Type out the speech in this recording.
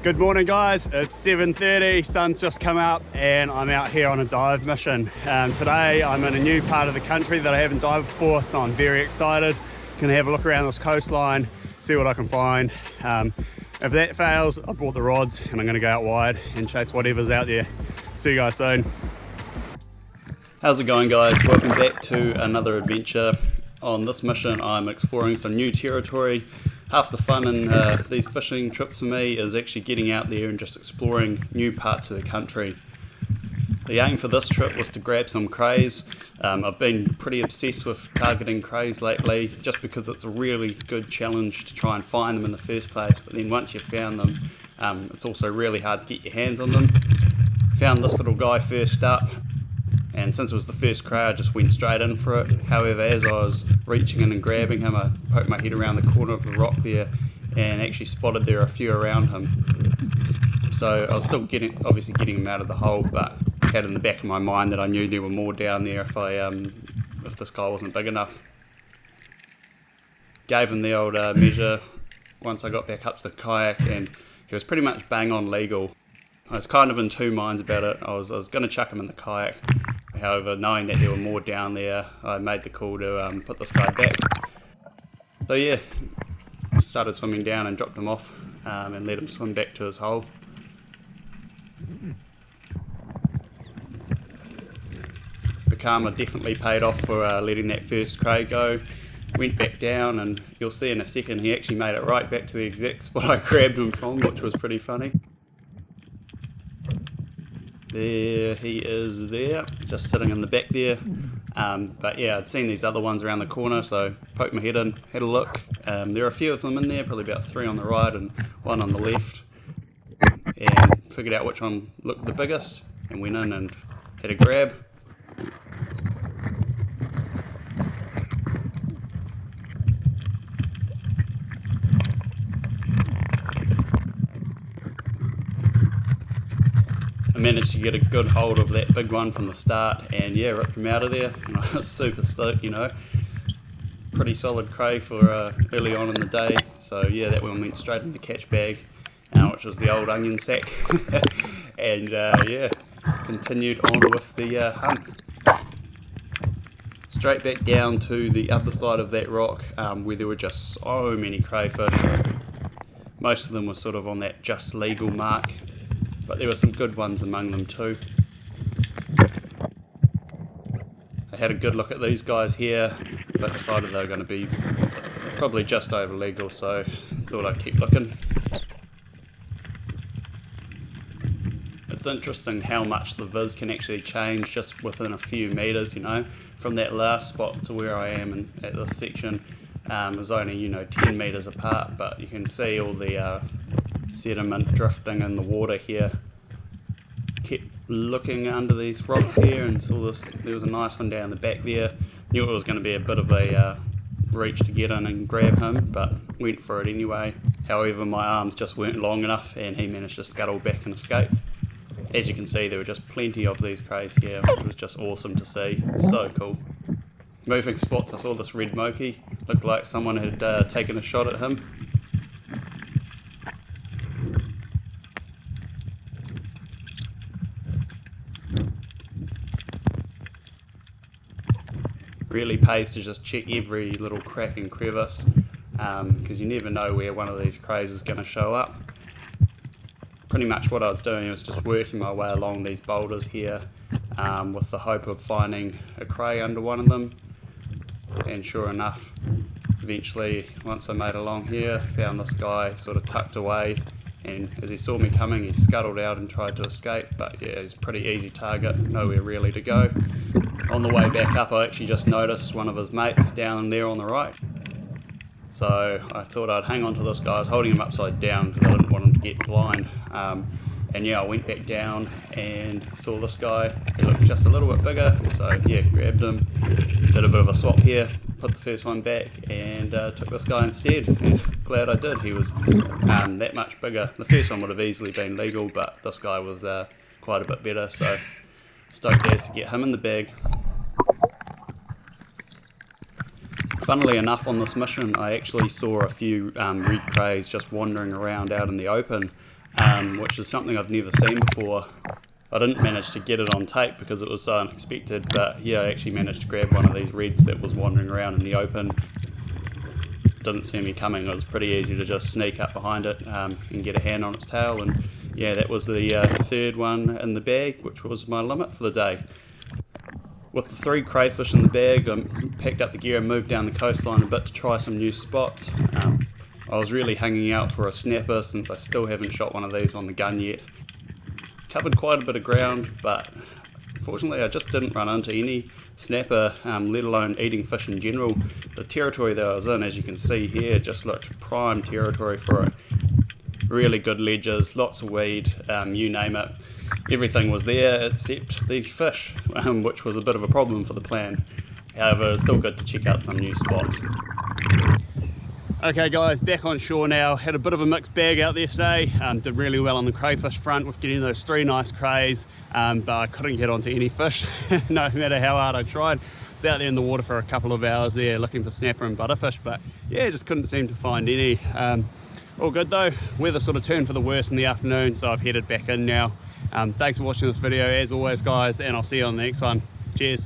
Good morning guys, it's 7:30, sun's just come up and I'm out here on a dive mission. Today I'm in a new part of the country that I haven't dived before, so I'm very excited. Gonna have a look around this coastline, see what I can find. If that fails, I brought the rods and I'm gonna go out wide and chase whatever's out there. See you guys soon. How's it going guys? Welcome back to another adventure. On this mission I'm exploring some new territory. Half the fun in these fishing trips for me is actually getting out there and just exploring new parts of the country. The aim for this trip was to grab some crays. I've been pretty obsessed with targeting crays lately just because it's a really good challenge to try and find them in the first place, but then once you've found them, it's also really hard to get your hands on them. Found this little guy first up, and since it was the first cray I just went straight in for it. However, as I was reaching in and grabbing him, I poked my head around the corner of the rock there and actually spotted there a few around him. So I was still obviously getting him out of the hole, but had in the back of my mind that I knew there were more down there if this guy wasn't big enough. Gave him the old measure once I got back up to the kayak, and he was pretty much bang on legal. I was kind of in two minds about it. I was going to chuck him in the kayak. However, knowing that there were more down there, I made the call to put this guy back. So yeah, started swimming down and dropped him off and let him swim back to his hole. The karma definitely paid off for letting that first cray go. Went back down, and you'll see in a second he actually made it right back to the exact spot I grabbed him from, which was pretty funny. There he is there, just sitting in the back there. But yeah, I'd seen these other ones around the corner, so poked my head in, had a look. There are a few of them in there, probably about 3 on the right and 1 on the left. And figured out which one looked the biggest and went in and had a grab. I managed to get a good hold of that big one from the start, and yeah, ripped him out of there, and I was super stoked, you know. Pretty solid cray for early on in the day, so yeah, that one went straight into the catch bag, which was the old onion sack, and yeah, continued on with the hunt. Straight back down to the other side of that rock, where there were just so many crayfish. Most of them were sort of on that just legal mark, but there were some good ones among them too. I had a good look at these guys here, but decided they were going to be probably just over legal, so thought I'd keep looking. It's interesting how much the viz can actually change just within a few meters, you know. From that last spot to where I am at this section, it was only, you know, 10 meters apart, but you can see all the sediment drifting in the water here. Kept looking under these rocks here and saw this. There was a nice one down the back there. Knew it was going to be a bit of a reach to get in and grab him, but went for it anyway. However, my arms just weren't long enough and he managed to scuttle back and escape. As you can see, there were just plenty of these crays here, which was just awesome to see. So cool. Moving spots, I saw this red moki. Looked like someone had taken a shot at him. Really pays to just check every little crack and crevice, because you never know where one of these crays is going to show up. Pretty much what I was doing was just working my way along these boulders here, with the hope of finding a cray under one of them, and sure enough, eventually once I made along here, found this guy sort of tucked away, and as he saw me coming he scuttled out and tried to escape, but yeah, he's a pretty easy target, nowhere really to go. On the way back up I actually just noticed one of his mates down there on the right, so I thought I'd hang on to this guy. I was holding him upside down because I didn't want him to get blind, and yeah, I went back down and saw this guy. He looked just a little bit bigger, so yeah, grabbed him, did a bit of a swap here, put the first one back and took this guy instead, and glad I did. He was that much bigger. The first one would have easily been legal, but this guy was quite a bit better, so stoked as to get him in the bag. Funnily enough, on this mission I actually saw a few red crays just wandering around out in the open, which is something I've never seen before. I didn't manage to get it on tape because it was so unexpected, but yeah, I actually managed to grab one of these reds that was wandering around in the open. Didn't see me coming. It was pretty easy to just sneak up behind it and get a hand on its tail, and yeah, that was the third one in the bag, which was my limit for the day. With the 3 crayfish in the bag, I packed up the gear and moved down the coastline a bit to try some new spots. I was really hanging out for a snapper since I still haven't shot one of these on the gun yet. Covered quite a bit of ground, but unfortunately I just didn't run into any snapper, let alone eating fish in general. The territory that I was in, as you can see here, just looked prime territory for it. Really good ledges, lots of weed, you name it. Everything was there except the fish, which was a bit of a problem for the plan. However, it's still good to check out some new spots. Okay guys, back on shore now. Had a bit of a mixed bag out there today. Did really well on the crayfish front with getting those 3 nice crays, but I couldn't get onto any fish, no matter how hard I tried. I was out there in the water for a couple of hours there looking for snapper and butterfish, but yeah, just couldn't seem to find any. All good though. Weather sort of turned for the worse in the afternoon, so I've headed back in now. Thanks for watching this video as always guys, and I'll see you on the next one. Cheers.